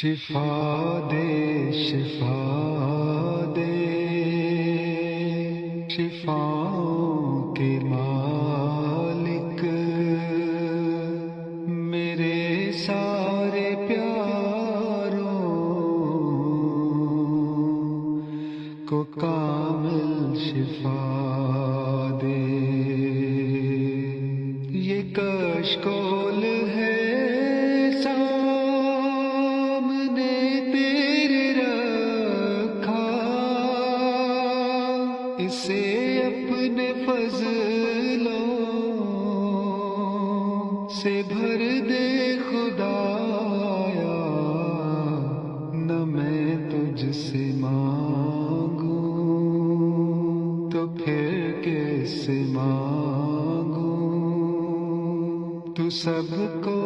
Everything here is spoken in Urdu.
شفا دے شفا دے شفاؤں کے مالک، میرے سارے پیاروں کو کامل شفا دے۔ یہ کشکول ہے اسے اپنے فضلوں سے بھر دے خدایا، نہ میں تجھ سے مانگوں تو پھر کیسے مانگوں، تو سب کو